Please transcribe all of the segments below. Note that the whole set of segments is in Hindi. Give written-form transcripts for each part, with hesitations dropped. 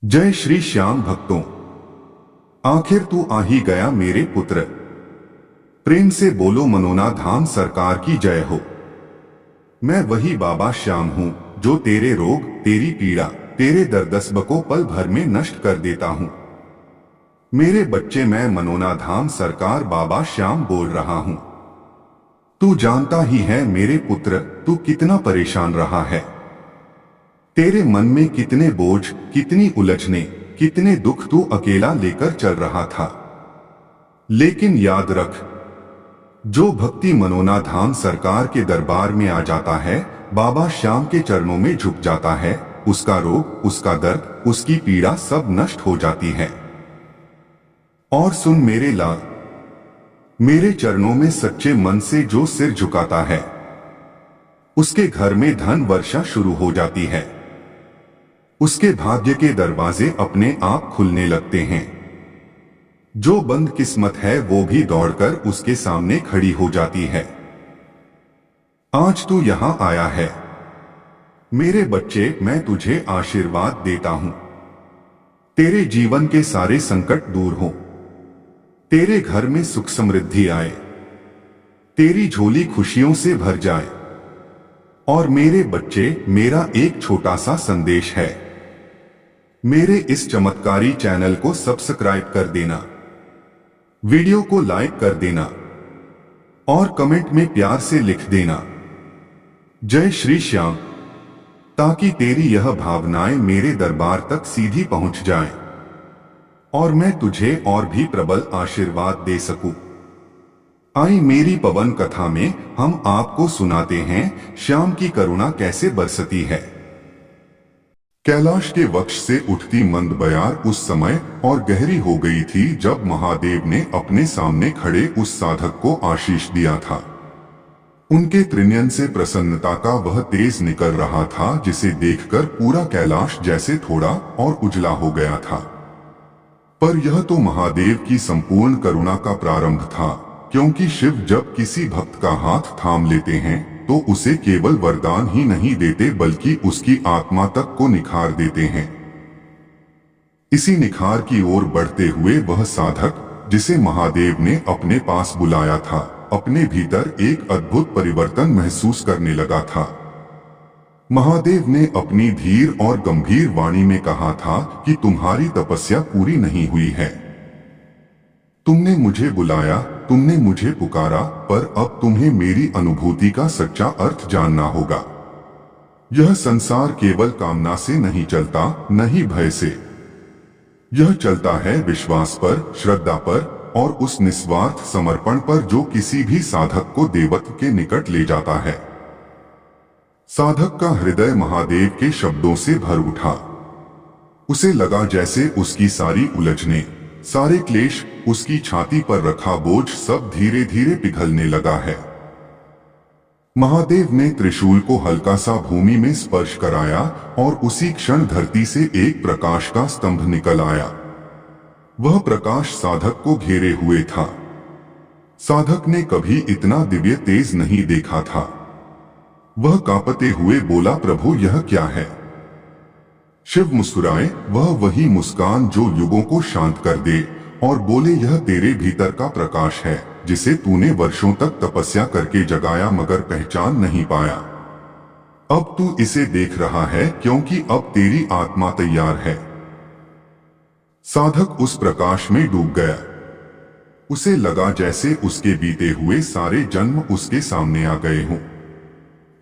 जय श्री श्याम भक्तों, आखिर तू आ ही गया मेरे पुत्र। प्रेम से बोलो मनोना धाम सरकार की जय हो। मैं वही बाबा श्याम हूँ जो तेरे रोग, तेरी पीड़ा, तेरे दर्द को पल भर में नष्ट कर देता हूँ। मेरे बच्चे, मैं मनोना धाम सरकार बाबा श्याम बोल रहा हूँ। तू जानता ही है मेरे पुत्र, तू कितना परेशान रहा है। तेरे मन में कितने बोझ, कितनी उलझने, कितने दुख तू अकेला लेकर चल रहा था। लेकिन याद रख, जो भक्ति मनोना धाम सरकार के दरबार में आ जाता है, बाबा श्याम के चरणों में झुक जाता है, उसका रोग, उसका दर्द, उसकी पीड़ा सब नष्ट हो जाती है। और सुन मेरे लाल, मेरे चरणों में सच्चे मन से जो सिर झुकाता है, उसके घर में धन वर्षा शुरू हो जाती है। उसके भाग्य के दरवाजे अपने आप खुलने लगते हैं। जो बंद किस्मत है वो भी दौड़कर उसके सामने खड़ी हो जाती है। आज तू यहां आया है मेरे बच्चे, मैं तुझे आशीर्वाद देता हूं। तेरे जीवन के सारे संकट दूर हो, तेरे घर में सुख समृद्धि आए, तेरी झोली खुशियों से भर जाए। और मेरे बच्चे, मेरा एक छोटा सा संदेश है। मेरे इस चमत्कारी चैनल को सब्सक्राइब कर देना, वीडियो को लाइक कर देना और कमेंट में प्यार से लिख देना जय श्री श्याम, ताकि तेरी यह भावनाएं मेरे दरबार तक सीधी पहुंच जाएं और मैं तुझे और भी प्रबल आशीर्वाद दे सकूं। आई मेरी पवन कथा में हम आपको सुनाते हैं श्याम की करुणा कैसे बरसती है। कैलाश के वक्ष से उठती मंद बयार उस समय और गहरी हो गई थी जब महादेव ने अपने सामने खड़े उस साधक को आशीष दिया था। उनके त्रिनयन से प्रसन्नता का वह तेज निकल रहा था जिसे देखकर पूरा कैलाश जैसे थोड़ा और उजला हो गया था। पर यह तो महादेव की संपूर्ण करुणा का प्रारंभ था, क्योंकि शिव जब किसी भक्त का हाथ थाम लेते हैं तो उसे केवल वरदान ही नहीं देते बल्कि उसकी आत्मा तक को निखार देते हैं। इसी निखार की ओर बढ़ते हुए वह साधक जिसे महादेव ने अपने पास बुलाया था, अपने भीतर एक अद्भुत परिवर्तन महसूस करने लगा था। महादेव ने अपनी धीर और गंभीर वाणी में कहा था कि तुम्हारी तपस्या पूरी नहीं हुई है। तुमने मुझे बुलाया, तुमने मुझे पुकारा, पर अब तुम्हें मेरी अनुभूति का सच्चा अर्थ जानना होगा। यह संसार केवल कामना से नहीं चलता, न ही भय से। यह चलता है विश्वास पर, श्रद्धा पर और उस निस्वार्थ समर्पण पर जो किसी भी साधक को देवत्व के निकट ले जाता है। साधक का हृदय महादेव के शब्दों से भर उठा। उसे लगा जैसे उसकी सारी उलझने, सारे क्लेश, उसकी छाती पर रखा बोझ सब धीरे धीरे पिघलने लगा है। महादेव ने त्रिशूल को हल्का सा भूमि में स्पर्श कराया और उसी क्षण धरती से एक प्रकाश का स्तंभ निकल आया। वह प्रकाश साधक को घेरे हुए था। साधक ने कभी इतना दिव्य तेज नहीं देखा था। वह कांपते हुए बोला, प्रभु यह क्या है? शिव मुस्कुराए, वह वही मुस्कान जो युगों को शांत कर दे, और बोले, यह तेरे भीतर का प्रकाश है जिसे तूने वर्षों तक तपस्या करके जगाया मगर पहचान नहीं पाया। अब तू इसे देख रहा है क्योंकि अब तेरी आत्मा तैयार है। साधक उस प्रकाश में डूब गया। उसे लगा जैसे उसके बीते हुए सारे जन्म उसके सामने आ गए हों।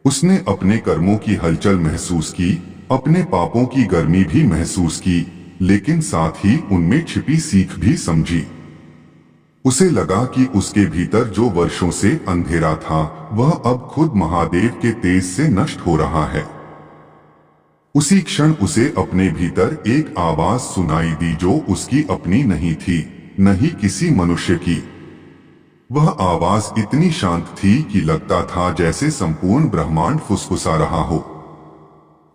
उसने अपने कर्मों की हलचल महसूस की, अपने पापों की गर्मी भी महसूस की, लेकिन साथ ही उनमें छिपी सीख भी समझी। उसे लगा कि उसके भीतर जो वर्षों से अंधेरा था वह अब खुद महादेव के तेज से नष्ट हो रहा है। उसी क्षण उसे अपने भीतर एक आवाज सुनाई दी जो उसकी अपनी नहीं थी, न ही किसी मनुष्य की। वह आवाज इतनी शांत थी कि लगता था जैसे संपूर्ण ब्रह्मांड फुसफुसा रहा हो।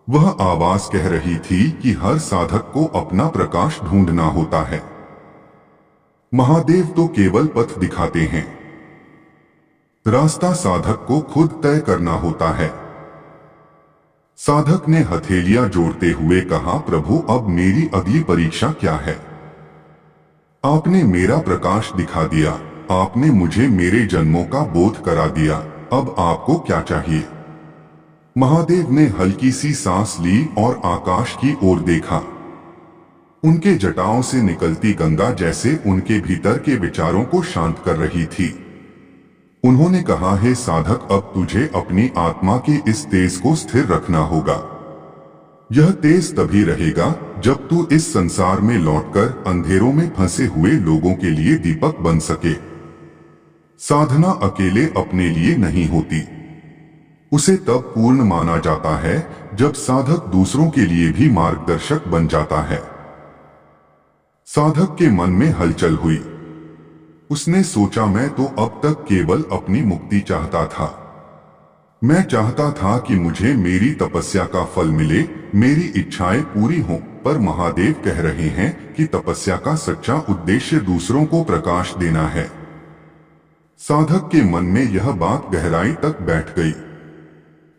वह आवाज कह रही थी कि हर साधक को अपना प्रकाश ढूंढना होता है। महादेव तो केवल पथ दिखाते हैं, रास्ता साधक को खुद तय करना होता है। साधक ने हथेलियां जोड़ते हुए कहा, प्रभु अब मेरी अगली परीक्षा क्या है? आपने मेरा प्रकाश दिखा दिया, आपने मुझे मेरे जन्मों का बोध करा दिया, अब आपको क्या चाहिए? महादेव ने हल्की सी सांस ली और आकाश की ओर देखा। उनके जटाओं से निकलती गंगा जैसे उनके भीतर के विचारों को शांत कर रही थी। उन्होंने कहा, हे साधक, अब तुझे अपनी आत्मा के इस तेज को स्थिर रखना होगा। यह तेज तभी रहेगा जब तू इस संसार में लौटकर अंधेरों में फंसे हुए लोगों के लिए दीपक बन सके। साधना अकेले अपने लिए नहीं होती, उसे तब पूर्ण माना जाता है जब साधक दूसरों के लिए भी मार्गदर्शक बन जाता है। साधक के मन में हलचल हुई। उसने सोचा, मैं तो अब तक केवल अपनी मुक्ति चाहता था। मैं चाहता था कि मुझे मेरी तपस्या का फल मिले, मेरी इच्छाएं पूरी हों, पर महादेव कह रहे हैं कि तपस्या का सच्चा उद्देश्य दूसरों को प्रकाश देना है। साधक के मन में यह बात गहराई तक बैठ गई।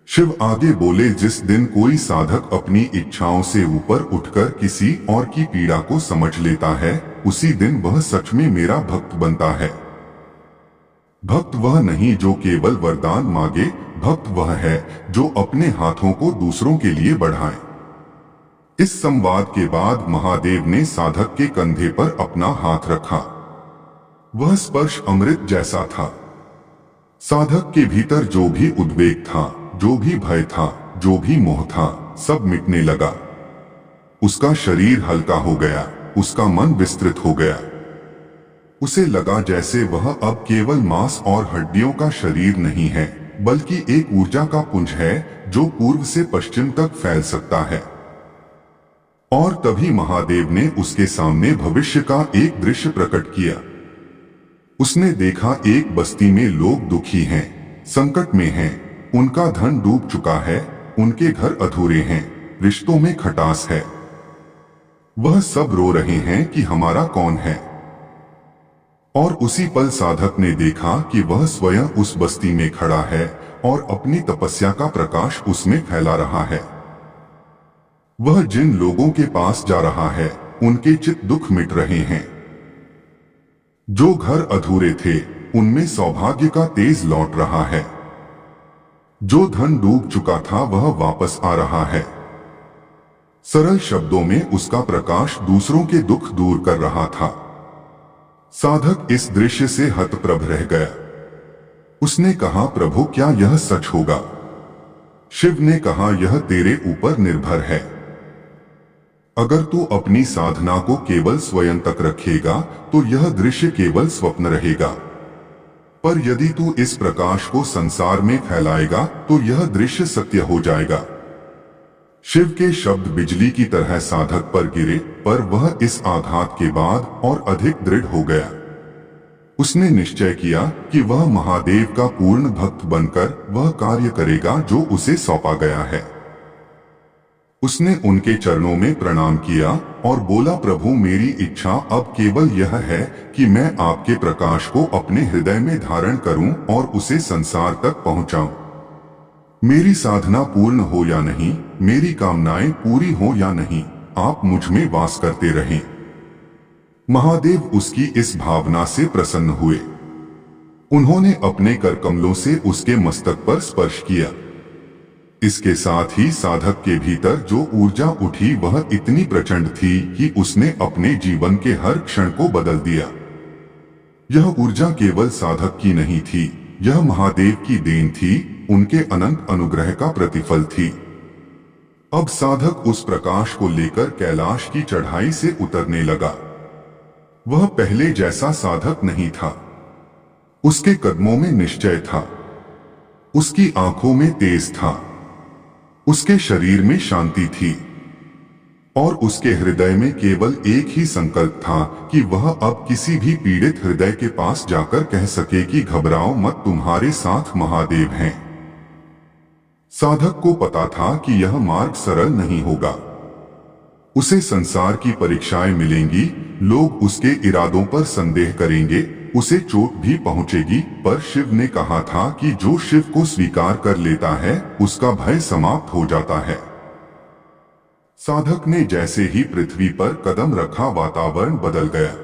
शिव आगे बोले, जिस दिन कोई साधक अपनी इच्छाओं से ऊपर उठकर किसी और की पीड़ा को समझ लेता है, उसी दिन वह सच में मेरा भक्त बनता है। भक्त वह नहीं जो केवल वरदान मांगे, भक्त वह है जो अपने हाथों को दूसरों के लिए बढ़ाए। इस संवाद के बाद महादेव ने साधक के कंधे पर अपना हाथ रखा। वह स्पर्श अमृत जैसा था। साधक के भीतर जो भी उद्वेग था, जो भी भय था, जो भी मोह था, सब मिटने लगा। उसका शरीर हल्का हो गया, उसका मन विस्तृत हो गया। उसे लगा जैसे वह अब केवल मांस और हड्डियों का शरीर नहीं है, बल्कि एक ऊर्जा का पुंज है जो पूर्व से पश्चिम तक फैल सकता है। और तभी महादेव ने उसके सामने भविष्य का एक दृश्य प्रकट किया। उसने देखा, एक बस्ती में लोग दुखी हैं, संकट में हैं, उनका धन डूब चुका है, उनके घर अधूरे हैं, रिश्तों में खटास है। वह सब रो रहे हैं कि हमारा कौन है। और उसी पल साधक ने देखा कि वह स्वयं उस बस्ती में खड़ा है और अपनी तपस्या का प्रकाश उसमें फैला रहा है। वह जिन लोगों के पास जा रहा है, उनके चित दुख मिट रहे हैं। जो घर अधूरे थे, उनमें सौभाग्य का तेज लौट रहा है। जो धन डूब चुका था, वह वापस आ रहा है। सरल शब्दों में उसका प्रकाश दूसरों के दुख दूर कर रहा था। साधक इस दृश्य से हतप्रभ रह गया। उसने कहा, प्रभु क्या यह सच होगा? शिव ने कहा, यह तेरे ऊपर निर्भर है। अगर तू अपनी साधना को केवल स्वयं तक रखेगा तो यह दृश्य केवल स्वप्न रहेगा, पर यदि तू इस प्रकाश को संसार में फैलाएगा तो यह दृश्य सत्य हो जाएगा। शिव के शब्द बिजली की तरह साधक पर गिरे, पर वह इस आघात के बाद और अधिक दृढ़ हो गया। उसने निश्चय किया कि वह महादेव का पूर्ण भक्त बनकर वह कार्य करेगा जो उसे सौंपा गया है। उसने उनके चरणों में प्रणाम किया और बोला, प्रभु मेरी इच्छा अब केवल यह है कि मैं आपके प्रकाश को अपने हृदय में धारण करूं और उसे संसार तक पहुंचाऊं। मेरी साधना पूर्ण हो या नहीं, मेरी कामनाएं पूरी हो या नहीं, आप मुझ में वास करते रहें। महादेव उसकी इस भावना से प्रसन्न हुए। उन्होंने अपने करकमलों से उसके मस्तक पर स्पर्श किया। इसके साथ ही साधक के भीतर जो ऊर्जा उठी वह इतनी प्रचंड थी कि उसने अपने जीवन के हर क्षण को बदल दिया। यह ऊर्जा केवल साधक की नहीं थी, यह महादेव की देन थी, उनके अनंत अनुग्रह का प्रतिफल थी। अब साधक उस प्रकाश को लेकर कैलाश की चढ़ाई से उतरने लगा। वह पहले जैसा साधक नहीं था। उसके कदमों में निश्चय था, उसकी आंखों में तेज था, उसके शरीर में शांति थी और उसके हृदय में केवल एक ही संकल्प था कि वह अब किसी भी पीड़ित हृदय के पास जाकर कह सके कि घबराओ मत, तुम्हारे साथ महादेव हैं। साधक को पता था कि यह मार्ग सरल नहीं होगा। उसे संसार की परीक्षाएं मिलेंगी, लोग उसके इरादों पर संदेह करेंगे, उसे चोट भी पहुंचेगी, पर शिव ने कहा था कि जो शिव को स्वीकार कर लेता है उसका भय समाप्त हो जाता है। साधक ने जैसे ही पृथ्वी पर कदम रखा वातावरण बदल गया।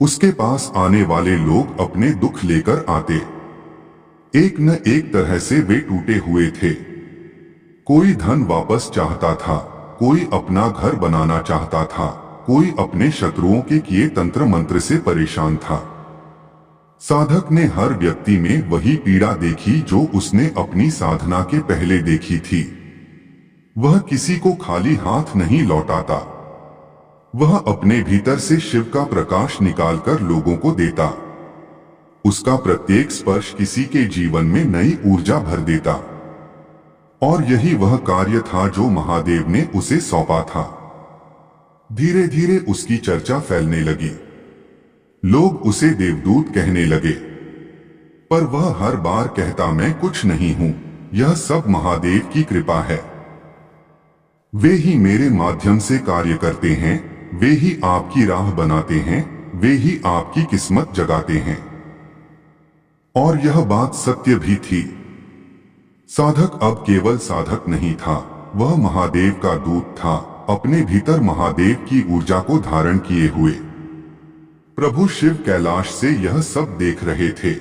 उसके पास आने वाले लोग अपने दुख लेकर आते। एक न एक तरह से वे टूटे हुए थे। कोई धन वापस चाहता था, कोई अपना घर बनाना चाहता था, कोई अपने शत्रुओं के किए तंत्र मंत्र से परेशान था। साधक ने हर व्यक्ति में वही पीड़ा देखी जो उसने अपनी साधना के पहले देखी थी। वह किसी को खाली हाथ नहीं लौटाता। वह अपने भीतर से शिव का प्रकाश निकालकर लोगों को देता। उसका प्रत्येक स्पर्श किसी के जीवन में नई ऊर्जा भर देता। और यही वह कार्य था जो महादेव ने उसे सौंपा था। धीरे धीरे उसकी चर्चा फैलने लगी। लोग उसे देवदूत कहने लगे, पर वह हर बार कहता, मैं कुछ नहीं हूं, यह सब महादेव की कृपा है। वे ही मेरे माध्यम से कार्य करते हैं, वे ही आपकी राह बनाते हैं, वे ही आपकी किस्मत जगाते हैं। और यह बात सत्य भी थी। साधक अब केवल साधक नहीं था, वह महादेव का दूत था, अपने भीतर महादेव की ऊर्जा को धारण किए हुए। प्रभु शिव कैलाश से यह सब देख रहे थे।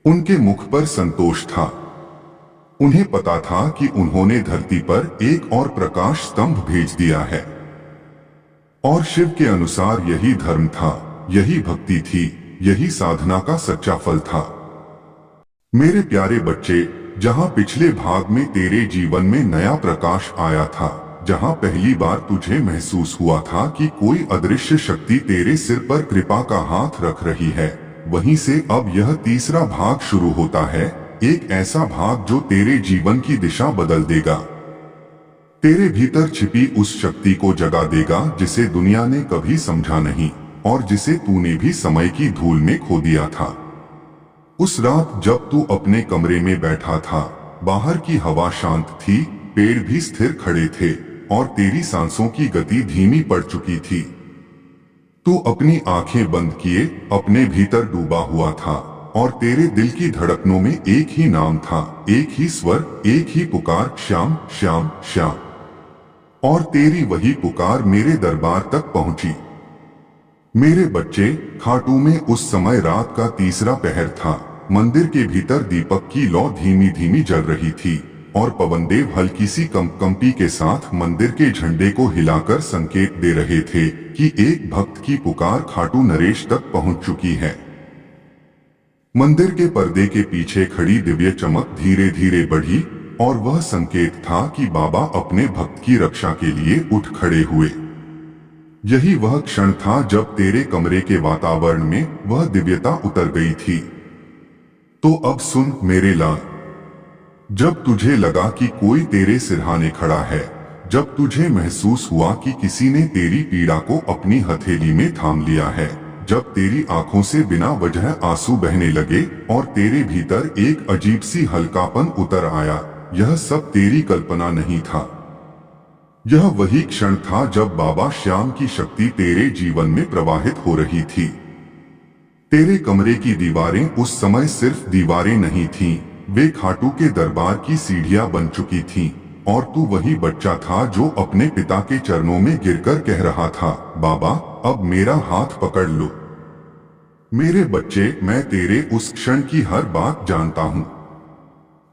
उनके मुख पर संतोष था। उन्हें पता था कि उन्होंने धरती पर एक और प्रकाश स्तंभ भेज दिया है। और शिव के अनुसार यही धर्म था, यही भक्ति थी, यही साधना का सच्चा फल था। मेरे प्यारे बच्चे, जहां पिछले भाग में तेरे जीवन में नया प्रकाश आया था, जहां पहली बार तुझे महसूस हुआ था कि कोई अदृश्य शक्ति तेरे सिर पर कृपा का हाथ रख रही है, वहीं से अब यह तीसरा भाग शुरू होता है। एक ऐसा भाग जो तेरे जीवन की दिशा बदल देगा, तेरे भीतर छिपी उस शक्ति को जगा देगा जिसे दुनिया ने कभी समझा नहीं और जिसे तूने भी समय की धूल में खो दिया था। उस रात जब तू अपने कमरे में बैठा था, बाहर की हवा शांत थी, पेड़ भी स्थिर खड़े थे और तेरी सांसों की गति धीमी पड़ चुकी थी। तू अपनी आंखें बंद किए अपने भीतर डूबा हुआ था और तेरे दिल की धड़कनों में एक ही नाम था, एक ही स्वर, एक ही पुकार, श्याम श्याम श्याम। और तेरी वही पुकार मेरे दरबार तक पहुंची। मेरे बच्चे, खाटू में उस समय रात का तीसरा पहर था। मंदिर के भीतर दीपक की लौ धीमी धीमी जल रही थी और पवनदेव हल्की सी कंपी के साथ मंदिर के झंडे को हिलाकर संकेत दे रहे थे कि एक भक्त की पुकार खाटू नरेश तक पहुंच चुकी है। मंदिर के पर्दे के पीछे खड़ी दिव्य चमक धीरे धीरे बढ़ी और वह संकेत था कि बाबा अपने भक्त की रक्षा के लिए उठ खड़े हुए। यही वह क्षण था जब तेरे कमरे के वातावरण में वह दिव्यता उतर गई थी। तो अब सुन मेरे लाल, जब तुझे लगा कि कोई तेरे सिरहाने खड़ा है, जब तुझे महसूस हुआ कि किसी ने तेरी पीड़ा को अपनी हथेली में थाम लिया है, जब तेरी आंखों से बिना वजह आंसू बहने लगे और तेरे भीतर एक अजीब सी हल्कापन उतर आया, यह सब तेरी कल्पना नहीं था। यह वही क्षण था जब बाबा श्याम की शक्ति तेरे जीवन में प्रवाहित हो रही थी। तेरे कमरे की दीवारें उस समय सिर्फ दीवारें नहीं थीं, वे खाटू के दरबार की सीढ़ियां बन चुकी थीं और तू वही बच्चा था जो अपने पिता के चरणों में गिरकर कह रहा था, बाबा अब मेरा हाथ पकड़ लो। मेरे बच्चे, मैं तेरे उस क्षण की हर बात जानता हूं।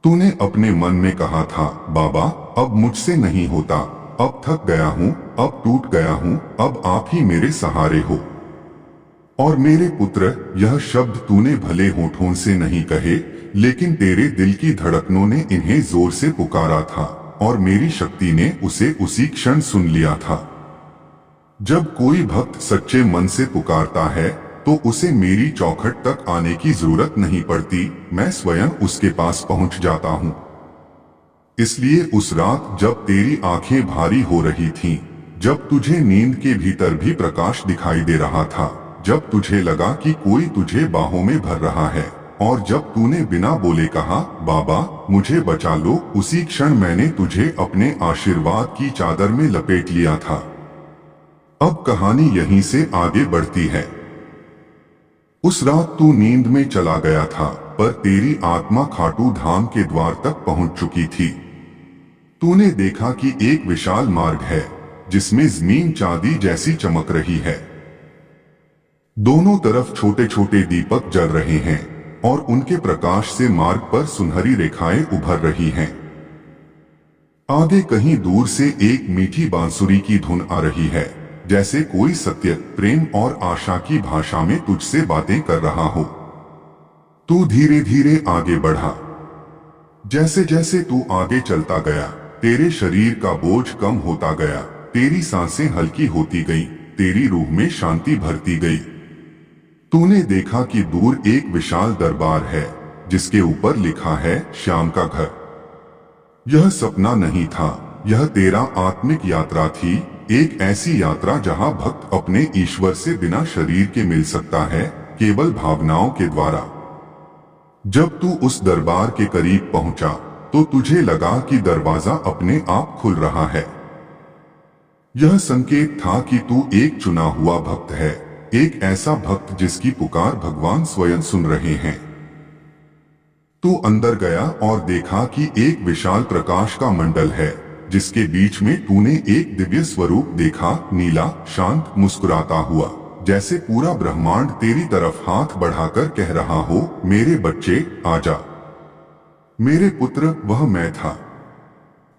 तूने अपने मन में कहा था, बाबा अब मुझसे नहीं होता, अब थक गया हूं, अब टूट गया हूं, अब आप ही मेरे सहारे हो। और मेरे पुत्र, यह शब्द तूने भले होठों से नहीं कहे, लेकिन तेरे दिल की धड़कनों ने इन्हें जोर से पुकारा था और मेरी शक्ति ने उसे उसी क्षण सुन लिया था। जब कोई भक्त सच्चे मन से पुकारता है तो उसे मेरी चौखट तक आने की जरूरत नहीं पड़ती, मैं स्वयं उसके पास पहुंच जाता हूं। इसलिए उस रात जब तेरी आंखें भारी हो रही थीं, जब तुझे नींद के भीतर भी प्रकाश दिखाई दे रहा था, जब तुझे लगा कि कोई तुझे बाहों में भर रहा है और जब तूने बिना बोले कहा, बाबा मुझे बचा लो, उसी क्षण मैंने तुझे अपने आशीर्वाद की चादर में लपेट लिया था। अब कहानी यहीं से आगे बढ़ती है। उस रात तू नींद में चला गया था, पर तेरी आत्मा खाटू धाम के द्वार तक पहुंच चुकी थी। तूने देखा कि एक विशाल मार्ग है जिसमें जमीन चांदी जैसी चमक रही है। दोनों तरफ छोटे छोटे दीपक जल रहे हैं और उनके प्रकाश से मार्ग पर सुनहरी रेखाएं उभर रही हैं। आगे कहीं दूर से एक मीठी बांसुरी की धुन आ रही है, जैसे कोई सत्य, प्रेम और आशा की भाषा में तुझसे बातें कर रहा हो। तू धीरे धीरे आगे बढ़ा। जैसे जैसे तू आगे चलता गया, तेरे शरीर का बोझ कम होता गया, तेरी सांसें हल्की होती गईं, तेरी रूह में शांति भरती गई। तूने देखा कि दूर एक विशाल दरबार है जिसके ऊपर लिखा है श्याम का घर। यह सपना नहीं था, यह तेरा आत्मिक यात्रा थी, एक ऐसी यात्रा जहां भक्त अपने ईश्वर से बिना शरीर के मिल सकता है, केवल भावनाओं के द्वारा। जब तू उस दरबार के करीब पहुंचा तो तुझे लगा कि दरवाजा अपने आप खुल रहा है। यह संकेत था कि तू एक चुना हुआ भक्त है, एक ऐसा भक्त जिसकी पुकार भगवान स्वयं सुन रहे हैं। तू अंदर गया और देखा कि एक विशाल प्रकाश का मंडल है जिसके बीच में तूने एक दिव्य स्वरूप देखा, नीला, शांत, मुस्कुराता हुआ, जैसे पूरा ब्रह्मांड तेरी तरफ हाथ बढ़ाकर कह रहा हो, मेरे बच्चे आजा। मेरे पुत्र, वह मैं था।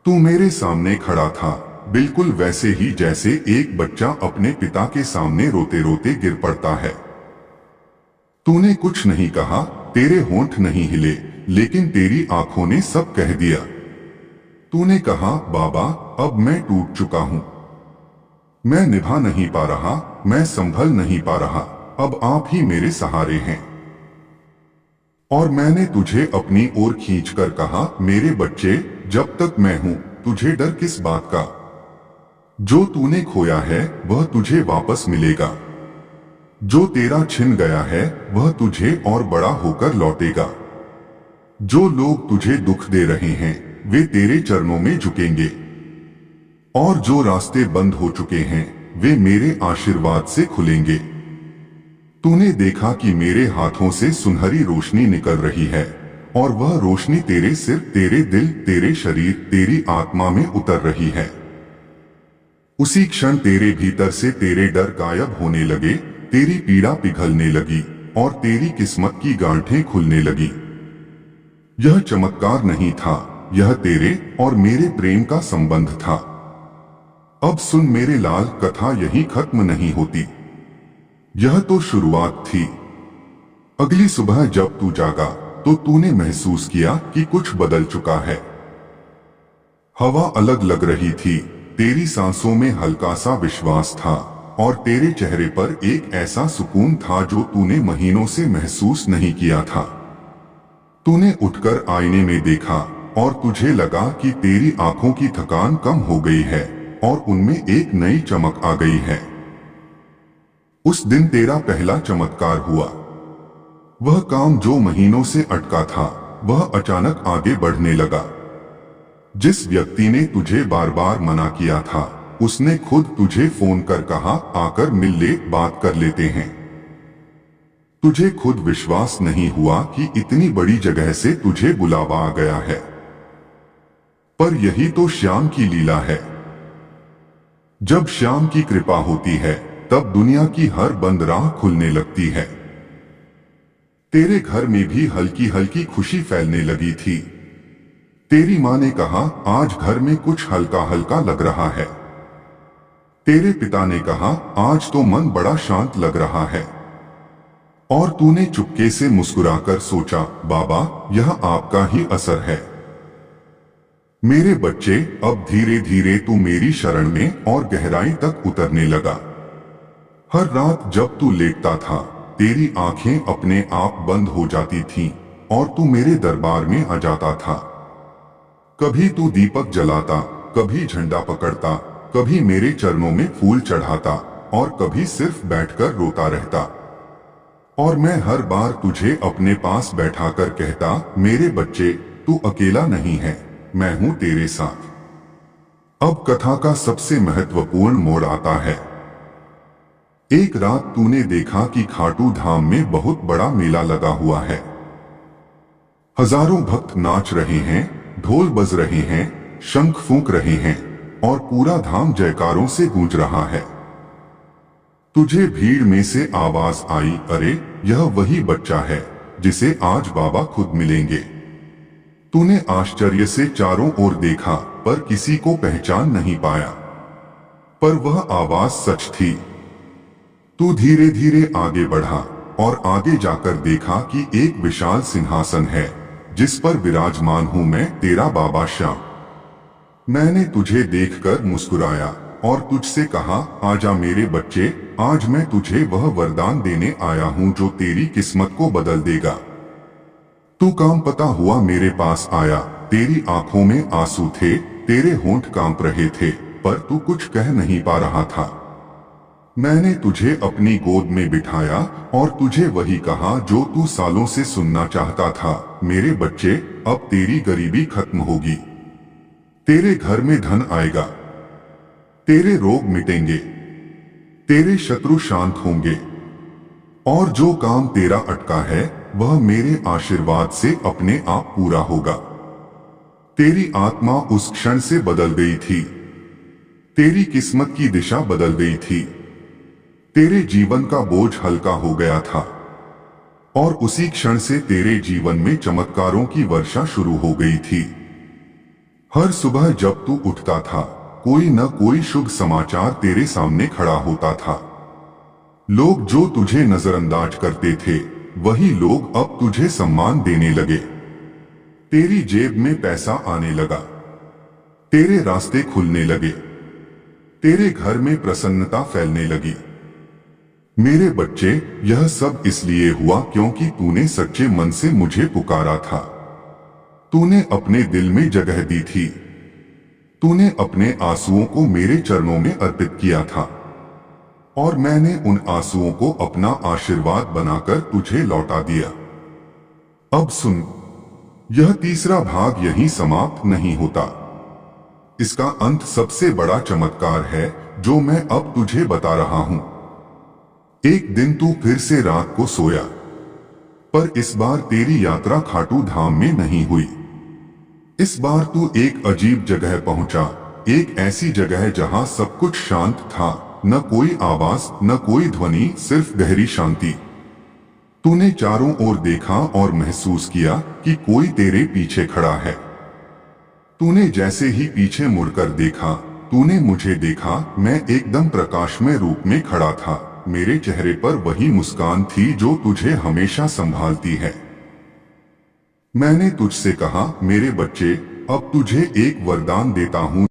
तू मेरे सामने खड़ा था, बिल्कुल वैसे ही जैसे एक बच्चा अपने पिता के सामने रोते रोते गिर पड़ता है। तूने कुछ नहीं कहा, तेरे होंठ नहीं हिले, लेकिन तेरी आंखों ने सब कह दिया। तूने कहा, बाबा, अब मैं टूट चुका हूं, मैं निभा नहीं पा रहा, मैं संभल नहीं पा रहा, अब आप ही मेरे सहारे हैं। और मैंने तुझे अपनी ओर खींचकर कहा, मेरे बच्चे, जब तक मैं हूं, तुझे डर किस बात का? जो तूने खोया है वह तुझे वापस मिलेगा, जो तेरा छिन गया है वह तुझे और बड़ा होकर लौटेगा। जो लोग तुझे दुख दे रहे हैं वे तेरे चरणों में झुकेंगे, और जो रास्ते बंद हो चुके हैं वे मेरे आशीर्वाद से खुलेंगे। तूने देखा कि मेरे हाथों से सुनहरी रोशनी निकल रही है, और वह रोशनी तेरे सिर, तेरे दिल, तेरे शरीर, तेरी आत्मा में उतर रही है। उसी क्षण तेरे भीतर से तेरे डर गायब होने लगे, तेरी पीड़ा पिघलने लगी और तेरी किस्मत की गांठें खुलने लगी। यह चमत्कार नहीं था, यह तेरे और मेरे प्रेम का संबंध था। अब सुन मेरे लाल, कथा यही खत्म नहीं होती, यह तो शुरुआत थी। अगली सुबह जब तू जागा तो तूने महसूस किया कि कुछ बदल चुका है। हवा अलग लग रही थी, तेरी सांसों में हल्का सा विश्वास था, और तेरे चेहरे पर एक ऐसा सुकून था जो तूने महीनों से महसूस नहीं किया था। तूने उठकर आईने में देखा और तुझे लगा कि तेरी आंखों की थकान कम हो गई है और उनमें एक नई चमक आ गई है। उस दिन तेरा पहला चमत्कार हुआ। वह काम जो महीनों से अटका था वह अचानक आगे बढ़ने लगा। जिस व्यक्ति ने तुझे बार बार मना किया था उसने खुद तुझे फोन कर कहा, आकर मिल ले, बात कर लेते हैं। तुझे खुद विश्वास नहीं हुआ कि इतनी बड़ी जगह से तुझे बुलावा आ गया है। पर यही तो श्याम की लीला है। जब श्याम की कृपा होती है तब दुनिया की हर बंद राह खुलने लगती है। तेरे घर में भी हल्की हल्की खुशी फैलने लगी थी। तेरी माँ ने कहा, आज घर में कुछ हल्का हल्का लग रहा है। तेरे पिता ने कहा, आज तो मन बड़ा शांत लग रहा है। और तूने चुपके से मुस्कुराकर सोचा, बाबा, यह आपका ही असर है। मेरे बच्चे, अब धीरे धीरे तू मेरी शरण में और गहराई तक उतरने लगा। हर रात जब तू लेटता था तेरी आंखें अपने आप बंद हो जाती थीं और तू मेरे दरबार में आ जाता था। कभी तू दीपक जलाता, कभी झंडा पकड़ता, कभी मेरे चरणों में फूल चढ़ाता और कभी सिर्फ बैठकर रोता रहता। और मैं हर बार तुझे अपने पास बैठाकर कहता, मेरे बच्चे, तू अकेला नहीं है, मैं हूं तेरे साथ। अब कथा का सबसे महत्वपूर्ण मोड़ आता है। एक रात तूने देखा कि खाटू धाम में बहुत बड़ा मेला लगा हुआ है। हजारों भक्त नाच रहे हैं, ढोल बज रहे हैं, शंख फूंक रहे हैं और पूरा धाम जयकारों से गूंज रहा है। तुझे भीड़ में से आवाज आई, अरे यह वही बच्चा है जिसे आज बाबा खुद मिलेंगे। तूने आश्चर्य से चारों ओर देखा पर किसी को पहचान नहीं पाया, पर वह आवाज सच थी। तू धीरे धीरे आगे बढ़ा और आगे जाकर देखा कि एक विशाल सिंहासन है जिस पर विराजमान हूं मैं, तेरा बाबा श्याम। मैंने तुझे देखकर मुस्कुराया और तुझसे कहा, आजा मेरे बच्चे, आज मैं तुझे वह वरदान देने आया हूं जो तेरी किस्मत को बदल देगा। तू कांपता हुआ मेरे पास आया, तेरी आंखों में आंसू थे, तेरे होंठ कांप रहे थे, पर तू कुछ कह नहीं पा रहा था। मैंने तुझे अपनी गोद में बिठाया और तुझे वही कहा जो तू सालों से सुनना चाहता था, मेरे बच्चे, अब तेरी गरीबी खत्म होगी, तेरे घर में धन आएगा, तेरे रोग मिटेंगे, तेरे शत्रु शांत होंगे और जो काम तेरा अटका है वह मेरे आशीर्वाद से अपने आप पूरा होगा। तेरी आत्मा उस क्षण से बदल गई थी, तेरी किस्मत की दिशा बदल गई थी, तेरे जीवन का बोझ हल्का हो गया था और उसी क्षण से तेरे जीवन में चमत्कारों की वर्षा शुरू हो गई थी। हर सुबह जब तू उठता था, कोई न कोई शुभ समाचार तेरे सामने खड़ा होता था। लोग जो तुझे नजरअंदाज करते थे वही लोग अब तुझे सम्मान देने लगे। तेरी जेब में पैसा आने लगा, तेरे रास्ते खुलने लगे, तेरे घर में प्रसन्नता फैलने लगी। मेरे बच्चे, यह सब इसलिए हुआ क्योंकि तूने सच्चे मन से मुझे पुकारा था। तूने अपने दिल में जगह दी थी, तूने अपने आंसुओं को मेरे चरणों में अर्पित किया था और मैंने उन आंसुओं को अपना आशीर्वाद बनाकर तुझे लौटा दिया। अब सुन, यह तीसरा भाग यहीं समाप्त नहीं होता। इसका अंत सबसे बड़ा चमत्कार है जो मैं अब तुझे बता रहा हूं। एक दिन तू फिर से रात को सोया, पर इस बार तेरी यात्रा खाटू धाम में नहीं हुई। इस बार तू एक अजीब जगह पहुंचा, एक ऐसी जगह जहां सब कुछ शांत था, न कोई आवाज, न कोई ध्वनि, सिर्फ गहरी शांति। तूने चारों ओर देखा और महसूस किया कि कोई तेरे पीछे खड़ा है। तूने जैसे ही पीछे मुड़कर देखा, तूने मुझे देखा। मैं एकदम प्रकाशमय रूप में खड़ा था। मेरे चेहरे पर वही मुस्कान थी जो तुझे हमेशा संभालती है। मैंने तुझसे कहा, मेरे बच्चे, अब तुझे एक वरदान देता हूं